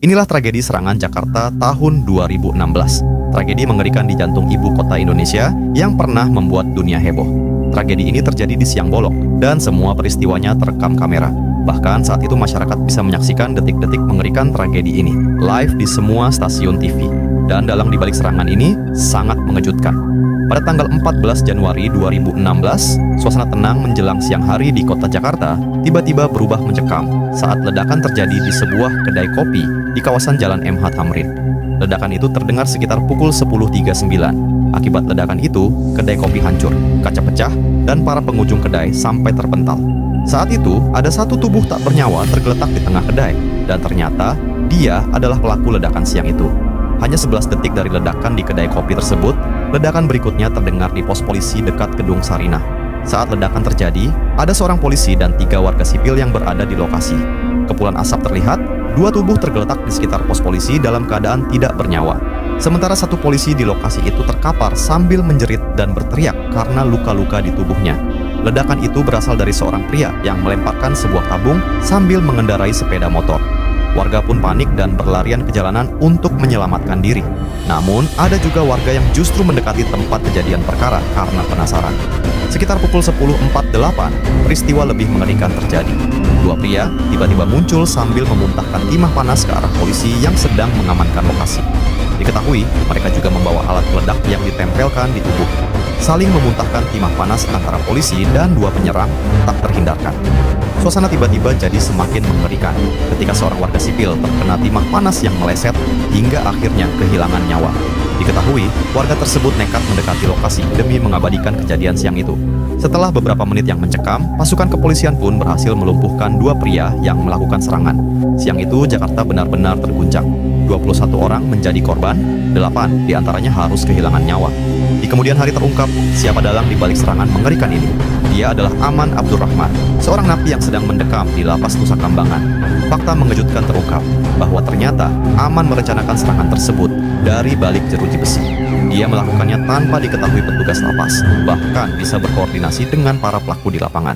Inilah tragedi serangan Jakarta tahun 2016. Tragedi mengerikan di jantung ibu kota Indonesia yang pernah membuat dunia heboh. Tragedi ini terjadi di siang bolong, dan semua peristiwanya terekam kamera. Bahkan saat itu masyarakat bisa menyaksikan detik-detik mengerikan tragedi ini, live di semua stasiun TV. Dan dalang dibalik serangan ini sangat mengejutkan. Pada tanggal 14 Januari 2016, suasana tenang menjelang siang hari di kota Jakarta tiba-tiba berubah mencekam saat ledakan terjadi di sebuah kedai kopi di kawasan Jalan MH Tamrin. Ledakan itu terdengar sekitar pukul 10.39. Akibat ledakan itu, kedai kopi hancur, kaca pecah, dan para pengunjung kedai sampai terpental. Saat itu, ada satu tubuh tak bernyawa tergeletak di tengah kedai, dan ternyata dia adalah pelaku ledakan siang itu. Hanya 11 detik dari ledakan di kedai kopi tersebut, ledakan berikutnya terdengar di pos polisi dekat Gedung Sarinah. Saat ledakan terjadi, ada seorang polisi dan 3 warga sipil yang berada di lokasi. Kepulan asap terlihat, 2 tubuh tergeletak di sekitar pos polisi dalam keadaan tidak bernyawa. Sementara 1 polisi di lokasi itu terkapar sambil menjerit dan berteriak karena luka-luka di tubuhnya. Ledakan itu berasal dari seorang pria yang melemparkan sebuah tabung sambil mengendarai sepeda motor. Warga pun panik dan berlarian ke jalanan untuk menyelamatkan diri. Namun, ada juga warga yang justru mendekati tempat kejadian perkara karena penasaran. Sekitar pukul 10.48, peristiwa lebih mengerikan terjadi. 2 pria tiba-tiba muncul sambil memuntahkan timah panas ke arah polisi yang sedang mengamankan lokasi. Diketahui, mereka juga membawa alat peledak yang ditempelkan di tubuh. Saling memuntahkan timah panas antara polisi dan 2 penyerang tak terhindarkan. Suasana tiba-tiba jadi semakin mengerikan ketika seorang warga sipil terkena timah panas yang meleset hingga akhirnya kehilangan nyawa. Diketahui, warga tersebut nekat mendekati lokasi demi mengabadikan kejadian siang itu. Setelah beberapa menit yang mencekam, pasukan kepolisian pun berhasil melumpuhkan 2 pria yang melakukan serangan. Siang itu, Jakarta benar-benar terguncang. 21 orang menjadi korban, 8 diantaranya harus kehilangan nyawa. Di kemudian hari terungkap siapa dalang di balik serangan mengerikan ini. Dia adalah Aman Abdurrahman, seorang napi yang sedang mendekam di lapas Nusa Kambangan. Fakta mengejutkan terungkap bahwa ternyata Aman merencanakan serangan tersebut dari balik jeruji besi. Dia melakukannya tanpa diketahui petugas lapas, bahkan bisa berkoordinasi dengan para pelaku di lapangan.